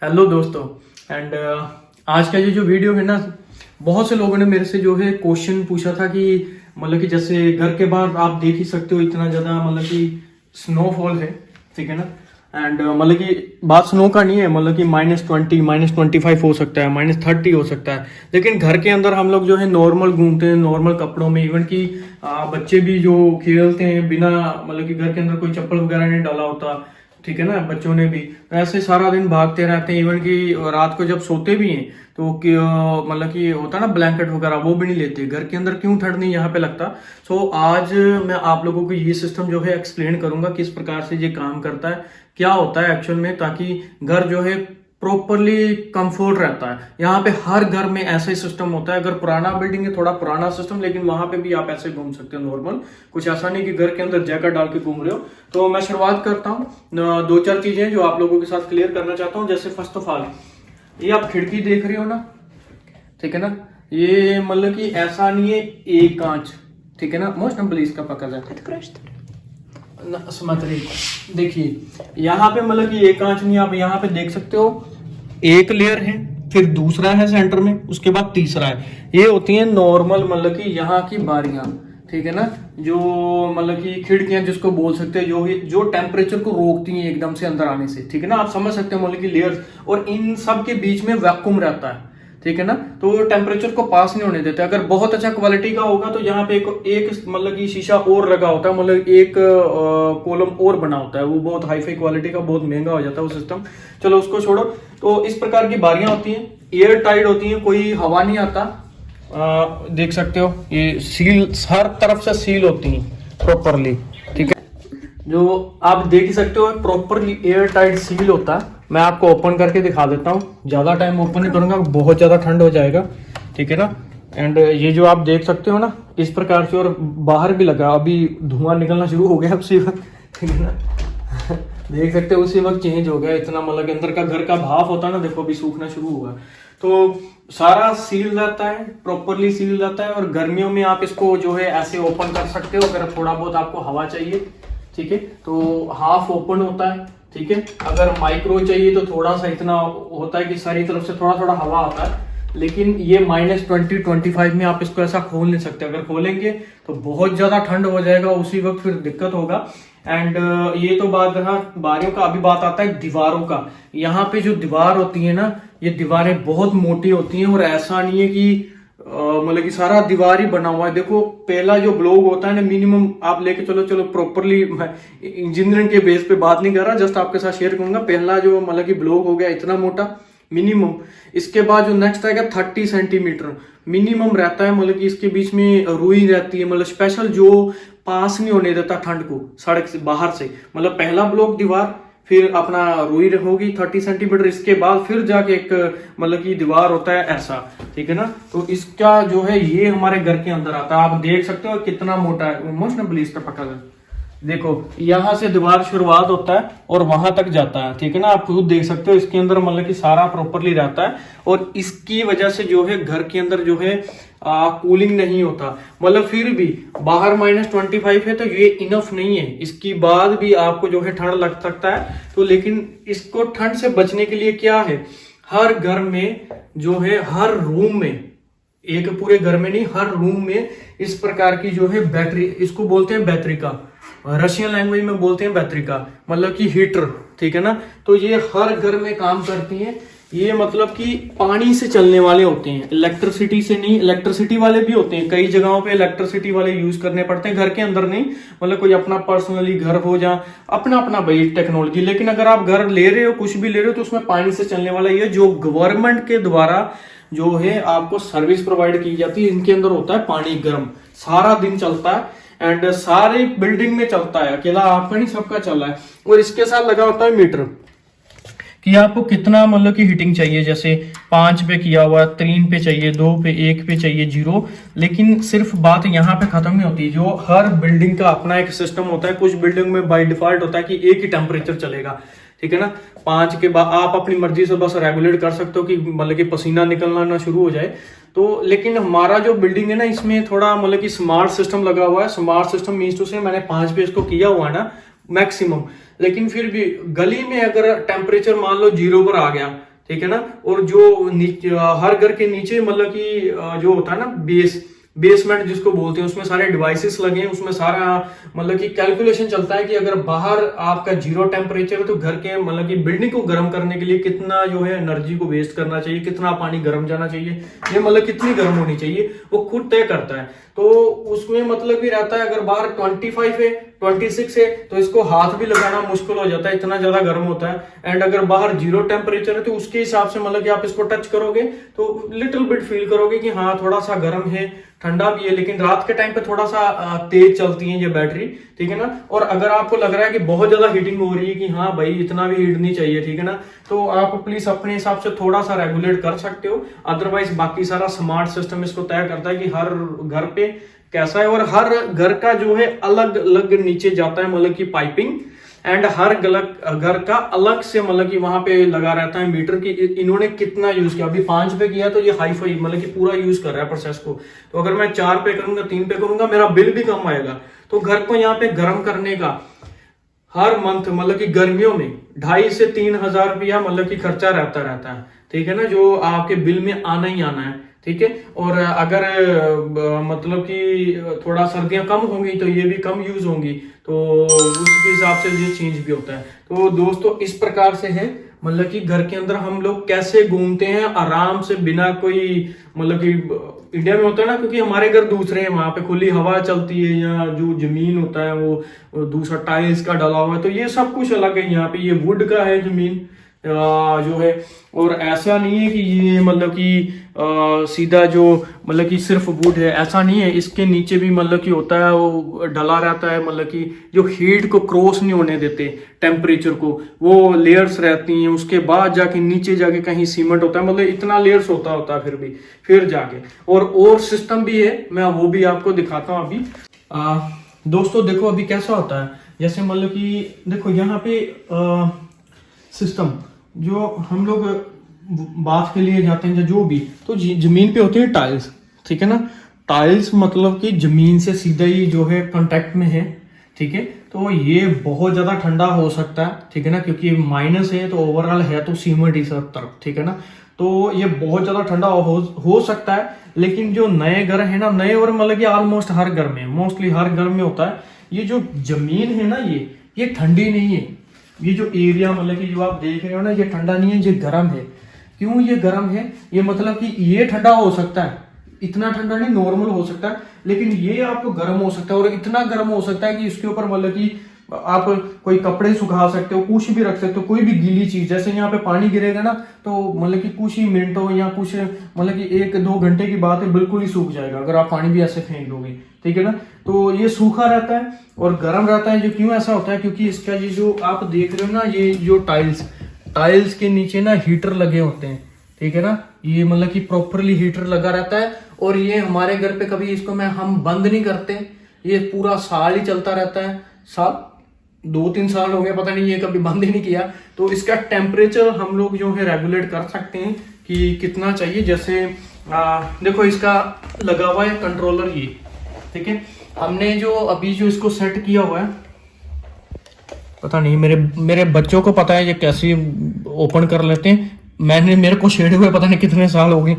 Hello दोस्तों। And आज का ये जो वीडियो है ना, बहुत से लोगों ने मेरे से जो है क्वेश्चन पूछा था कि मतलब कि जैसे घर के बाहर आप देख ही सकते हो इतना ज़्यादा मतलब कि स्नोफॉल है, ठीक है ना। एंड मतलब कि बात स्नो का नहीं है, मतलब कि -20 -25 हो सकता है, -30 हो सकता है। लेकिन घर के अंदर हम लोग जो है नॉर्मल घूमते हैं, नॉर्मल कपड़ों में। इवन कि बच्चे भी जो खेलते हैं बिना मतलब कि घर के अंदर कोई चप्पल वगैरह नहीं डाला होता, ठीक है ना। बच्चों ने भी ऐसे सारा दिन भागते रहते हैं। इवन कि रात को जब सोते भी हैं तो मतलब कि होता है ना ब्लैंकेट वगैरह, वो भी नहीं लेते। घर के अंदर क्यों ठंड नहीं यहाँ पे लगता। सो आज मैं आप लोगों को ये सिस्टम जो है एक्सप्लेन करूंगा किस प्रकार से ये काम करता है, क्या होता है एक्चुअल में, ताकि घर जो है प्रॉपरली कंफर्ट रहता है। यहाँ पे हर घर में ऐसा ही सिस्टम होता है। अगर पुराना बिल्डिंग है, थोड़ा पुराना सिस्टम, लेकिन वहां पे भी आप ऐसे घूम सकते हो नॉर्मल। कुछ ऐसा नहीं कि घर के अंदर जैकेट डाल के घूम रहे हो। तो मैं शुरुआत करता हूँ। दो चार चीजें जो आप लोगों के साथ क्लियर करना चाहता हूँ। जैसे फर्स्ट ऑफ ऑल, ये आप खिड़की देख रहे हो ना, ठीक है ना। ये मतलब कि ऐसा नहीं है एक कांच, ठीक है ना। मोस्ट नंबर इसका पकड़ है देखिए यहाँ पे मतलब कि एक कांच नहीं, आप यहाँ पे देख सकते हो एक लेयर है, फिर दूसरा है सेंटर में, उसके बाद तीसरा है। ये होती है नॉर्मल मतलब कि यहाँ की बारियां, ठीक है ना। जो मतलब कि खिड़कियां जिसको बोल सकते हैं, जो टेम्परेचर को रोकती हैं एकदम से अंदर आने से, ठीक है ना। आप समझ सकते हो मतलब कि लेयर्स, और इन सब के बीच में वैक्यूम रहता है, ठीक है ना। तो टेम्परेचर को पास नहीं होने देते। अगर बहुत अच्छा क्वालिटी का होगा तो यहाँ पे एक मतलब कि शीशा और लगा होता है, मतलब एक कॉलम और बना होता है। वो बहुत हाई फाई क्वालिटी का, बहुत महंगा हो जाता है वो सिस्टम। चलो उसको छोड़ो। तो इस प्रकार की बारियां होती हैं, एयर टाइट होती हैं, कोई हवा नहीं आता। देख सकते हो ये सील, हर तरफ से सील होती हैं प्रॉपरली, ठीक है। जो आप देख ही सकते हो प्रॉपरली एयर टाइट सील होता है। मैं आपको ओपन करके दिखा देता हूँ। ज्यादा टाइम ओपन नहीं करूंगा, बहुत ज्यादा ठंड हो जाएगा, ठीक है ना। एंड ये जो आप देख सकते हो ना इस प्रकार से, और बाहर भी लगा, अभी धुआं निकलना शुरू हो गया उसी वक्त, ठीक है ना। देख सकते हो उसी वक्त चेंज हो गया इतना, मतलब कि अंदर का घर का भाप होता है ना, देखो अभी सूखना शुरू हुआ। तो सारा सील रहता है, प्रॉपरली सील रहता है। और गर्मियों में आप इसको जो है ऐसे ओपन कर सकते हो अगर थोड़ा बहुत आपको हवा चाहिए, ठीक है। तो हाफ ओपन होता है, ठीक है। अगर माइक्रो चाहिए तो थोड़ा सा इतना होता है कि सारी तरफ से थोड़ा थोड़ा हवा आता है। लेकिन ये -20-25 में आप इसको ऐसा खोल नहीं सकते। अगर खोलेंगे तो बहुत ज्यादा ठंड हो जाएगा, उसी वक्त फिर दिक्कत होगा। एंड ये तो बात रहा बारियों का। अभी बात आता है दीवारों का। यहाँ पे जो दीवार होती है ना, ये दीवारें बहुत मोटी होती हैं। और ऐसा नहीं है कि मतलब कि सारा दीवार ही बना हुआ है। देखो पहला जो ब्लॉक होता है ना, मिनिमम आप लेके चलो प्रॉपरली, इंजीनियरिंग के बेस पे बात नहीं कर रहा, जस्ट आपके साथ शेयर करूंगा। पहला जो मतलब कि ब्लॉक हो गया इतना मोटा मिनिमम। इसके बाद जो नेक्स्ट आएगा 30 सेंटीमीटर मिनिमम रहता है। मतलब कि इसके बीच में रुई रहती है, मतलब स्पेशल जो पास नहीं होने देता ठंड को सड़क से बाहर से। मतलब पहला ब्लॉक दीवार, फिर अपना रुई होगी 30 सेंटीमीटर, इसके बाद फिर जाके एक मतलब कि दीवार होता है ऐसा, ठीक है ना। तो इसका जो है ये हमारे घर के अंदर आता है। आप देख सकते हो कितना मोटा है। मोस्ट प्लीज का पकड़ देखो, यहां से दीवार शुरुआत होता है और वहां तक जाता है, ठीक है ना। आप खुद देख सकते हो इसके अंदर मतलब कि सारा प्रॉपरली रहता है। और इसकी वजह से जो है घर के अंदर जो है कूलिंग नहीं होता। मतलब फिर भी बाहर -25 है तो ये इनफ नहीं है, इसकी बाद भी आपको जो है ठंड लग सकता है। तो लेकिन इसको ठंड से बचने के लिए क्या है, हर घर में जो है, हर रूम में, एक पूरे घर में नहीं, हर रूम में इस प्रकार की जो है बैटरी, इसको बोलते हैं बैटरी का, रशियन लैंग्वेज में बोलते हैं बैटरी का, मतलब कि हीटर, ठीक है ना। तो ये हर घर में काम करती हैं। ये मतलब कि पानी से चलने वाले होते हैं, इलेक्ट्रिसिटी से नहीं। इलेक्ट्रिसिटी वाले भी होते हैं, कई जगहों पे इलेक्ट्रिसिटी वाले यूज करने पड़ते हैं, घर के अंदर नहीं। मतलब कोई अपना पर्सनली घर हो जा, अपना अपना भाई टेक्नोलॉजी। लेकिन अगर आप घर ले रहे हो, कुछ भी ले रहे हो, तो उसमें पानी से चलने वाला ये जो गवर्नमेंट के द्वारा जो है आपको सर्विस प्रोवाइड की जाती है, इनके अंदर होता है पानी गर्म, सारा दिन चलता है। एंड सारी बिल्डिंग में चलता है, अकेला आपका नहीं, सबका चल रहा है। और इसके साथ लगा होता है मीटर कि आपको कितना मतलब की हीटिंग चाहिए। जैसे 5 पे किया हुआ, 3 पे चाहिए, 2 पे, 1 पे चाहिए, 0। लेकिन सिर्फ बात यहाँ पे खत्म नहीं होती। जो हर बिल्डिंग का अपना एक सिस्टम होता है। कुछ बिल्डिंग में बाय डिफॉल्ट होता है कि एक ही टेम्परेचर चलेगा, ठीक है ना। 5 के बाद आप अपनी मर्जी से बस रेगुलेट कर सकते हो कि मतलब कि पसीना निकलना ना शुरू हो जाए। तो लेकिन हमारा जो बिल्डिंग है ना, इसमें थोड़ा मतलब कि स्मार्ट सिस्टम लगा हुआ है। स्मार्ट सिस्टम मीन्स टू से मैंने 5 पे इसको किया हुआ है ना मैक्सिमम। लेकिन फिर भी गली में अगर टेम्परेचर मान लो 0 पर आ गया, ठीक है ना। और जो नीचे हर घर के नीचे मतलब कि जो होता है ना बेसमेंट जिसको बोलते हैं, उसमें सारे डिवाइसेस लगे हैं, उसमें सारा मतलब कि कैलकुलेशन चलता है कि अगर बाहर आपका 0 टेम्परेचर है तो घर के मतलब कि बिल्डिंग को गर्म करने के लिए कितना जो है एनर्जी को वेस्ट करना चाहिए, कितना पानी गर्म जाना चाहिए, ये मतलब कितनी गर्म होनी चाहिए, वो खुद तय करता है। तो उसमें मतलब भी रहता है अगर बाहर 25 है 26 है तो इसको हाथ भी लगाना मुश्किल हो जाता है, इतना ज्यादा गर्म होता है। एंड अगर बाहर 0 टेम्परेचर है तो उसके हिसाब से मतलब कि आप इसको टच करोगे तो लिटिल बिट फील करोगे कि हाँ थोड़ा सा गर्म है, ठंडा भी है, लेकिन रात के टाइम पे थोड़ा सा तेज चलती है ये बैटरी, ठीक है ना। और अगर आपको लग रहा है कि बहुत ज्यादा हीटिंग हो रही है कि हाँ भाई इतना भी हीट नहीं चाहिए, ठीक है ना, तो आप प्लीज अपने हिसाब से थोड़ा सा रेगुलेट कर सकते हो। अदरवाइज बाकी सारा स्मार्ट सिस्टम इसको तय करता है कि हर घर पे कैसा है। और हर घर का जो है अलग अलग नीचे जाता है मतलब की पाइपिंग, एंड हर घर का अलग से मतलब कि वहां पे लगा रहता है मीटर की इन्होंने कितना यूज किया। अभी 5 पे किया तो ये हाई फाई मतलब कि पूरा यूज कर रहा है प्रोसेस को। तो अगर मैं 4 पे करूंगा 3 पे करूंगा मेरा बिल भी कम आएगा। तो घर को यहाँ पे गर्म करने का हर मंथ मतलब कि गर्मियों में 2,500 से 3,000 रुपया मतलब कि खर्चा रहता है, ठीक है ना, जो आपके बिल में आना ही आना है, ठीक है। और अगर मतलब कि थोड़ा सर्दियां कम होंगी तो ये भी कम यूज होंगी, तो उसके हिसाब से ये चेंज भी होता है। तो दोस्तों इस प्रकार से है मतलब कि घर के अंदर हम लोग कैसे घूमते हैं आराम से बिना कोई मतलब कि इंडिया में होता है ना, क्योंकि हमारे घर दूसरे हैं, वहां पे खुली हवा चलती है, या जो जमीन होता है वो दूसरा टाइल्स का डला हुआ है, तो ये सब कुछ अलग है। यहाँ पे ये वुड का है जमीन जो है। और ऐसा नहीं है कि ये मतलब कि सीधा जो मतलब कि सिर्फ वुड है, ऐसा नहीं है, इसके नीचे भी मतलब कि होता है वो डला रहता है, मतलब कि जो हीट को क्रॉस नहीं होने देते टेम्परेचर को, वो लेयर्स रहती हैं। उसके बाद जाके नीचे जाके कहीं सीमेंट होता है, मतलब इतना लेयर्स होता है फिर जाके और सिस्टम भी है, मैं वो भी आपको दिखाता हूँ अभी। दोस्तों देखो अभी कैसा होता है, जैसे मतलब कि देखो यहाँ पे सिस्टम जो हम लोग बात के लिए जाते हैं जो भी, तो जमीन पे होती है टाइल्स, ठीक है ना। टाइल्स मतलब कि जमीन से सीधा ही जो है कांटेक्ट में है, ठीक है। तो ये बहुत ज्यादा ठंडा हो सकता है, ठीक है ना, क्योंकि माइनस है तो ओवरऑल है तो सीमेंट ही सब तरफ, ठीक है ना। तो ये बहुत ज्यादा ठंडा हो सकता है। लेकिन जो नए घर है ना, नए और मतलब कि ऑलमोस्ट हर घर में, मोस्टली हर घर में होता है, ये जो जमीन है ना ये ठंडी नहीं है। ये जो एरिया मतलब कि जो आप देख रहे हो ना, ये ठंडा नहीं है, ये गर्म है। क्यों ये गर्म है? ये मतलब कि ये ठंडा हो सकता है, इतना ठंडा नहीं, नॉर्मल हो सकता है, लेकिन ये आपको गर्म हो सकता है। और इतना गर्म हो सकता है कि इसके ऊपर मतलब कि आप कोई कपड़े सुखा सकते हो, कुछ भी रख सकते हो, कोई भी गीली चीज, जैसे यहाँ पे पानी गिरेगा ना तो मतलब कि कुछ ही मिनटों या कुछ मतलब कि 1-2 घंटे की बात है, बिल्कुल ही सूख जाएगा अगर आप पानी भी ऐसे फेंक दोगे, ठीक है ना। तो ये सूखा रहता है और गर्म रहता है। जो क्यों ऐसा होता है, क्योंकि इसका ये जो आप देख रहे हो ना, ये जो टाइल्स के नीचे ना हीटर लगे होते हैं, ठीक है ना। ये मतलब कि प्रॉपरली हीटर लगा रहता है। और ये हमारे घर पे कभी इसको हम बंद नहीं करते, ये पूरा साल ही चलता रहता है। 2-3 साल हो गए पता नहीं, ये कभी बंद ही नहीं किया। तो इसका टेम्परेचर हम लोग जो है रेगुलेट कर सकते हैं कि कितना चाहिए। जैसे देखो इसका लगा हुआ है कंट्रोलर, ये ठीक है। हमने जो अभी जो इसको सेट किया हुआ है, पता नहीं मेरे बच्चों को पता है ये कैसे ओपन कर लेते हैं। मेरे को शेड हुए पता नहीं कितने साल हो गए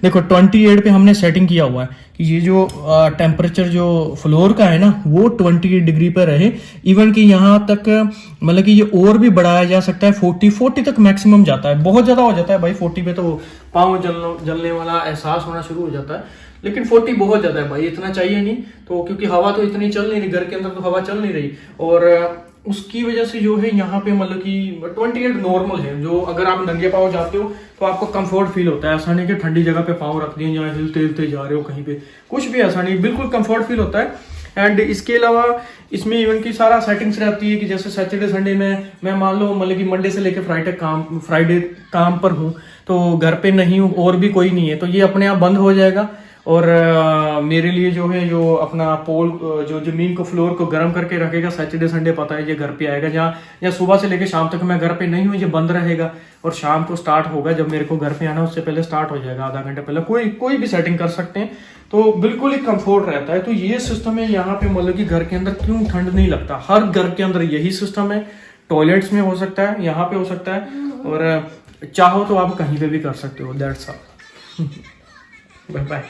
देखो 28 पे हमने सेटिंग किया हुआ है कि ये जो टेम्परेचर जो फ्लोर का है ना वो 28 डिग्री पर रहे। इवन कि यहाँ तक मतलब कि ये और भी बढ़ाया जा सकता है, 40 तक मैक्सिमम जाता है। बहुत ज्यादा हो जाता है भाई, 40 पे तो पाँव जलने वाला एहसास होना शुरू हो जाता है। लेकिन 40 बहुत ज्यादा है भाई, इतना चाहिए नहीं। तो क्योंकि हवा तो इतनी चल नहीं रही, घर के अंदर तो हवा चल नहीं रही, और उसकी वजह से जो है यहाँ पे मतलब कि 28 नॉर्मल है। जो अगर आप नंगे पाँव जाते हो तो आपको कंफर्ट फील होता है। ऐसा नहीं कि ठंडी जगह पे पाँव रख दिए या हिलते जा रहे हो कहीं पे, कुछ भी ऐसा नहीं, बिल्कुल कंफर्ट फील होता है। एंड इसके अलावा इसमें इवन की सारा सेटिंग्स रहती है कि जैसे सैटरडे संडे में मैं मान लो मतलब कि मंडे से लेकर फ्राइडे काम पर हूँ, तो घर पे नहीं हूँ और भी कोई नहीं है, तो ये अपने आप बंद हो जाएगा। और मेरे लिए जो है जो अपना पोल जो जमीन को फ्लोर को गर्म करके रखेगा, सैटरडे संडे पता है ये घर पे आएगा। या सुबह से लेकर शाम तक मैं घर पे नहीं हूँ, ये बंद रहेगा। और शाम को स्टार्ट होगा, जब मेरे को घर पे आना उससे पहले स्टार्ट हो जाएगा, आधा घंटे पहले। कोई भी सेटिंग कर सकते हैं, तो बिल्कुल ही कंफर्ट रहता है। तो ये सिस्टम है यहाँ पे मतलब कि घर के अंदर क्यों ठंड नहीं लगता। हर घर के अंदर यही सिस्टम है। टॉयलेट्स में हो सकता है, यहाँ पे हो सकता है, और चाहो तो आप कहीं पे भी कर सकते हो। That's all. Bye bye.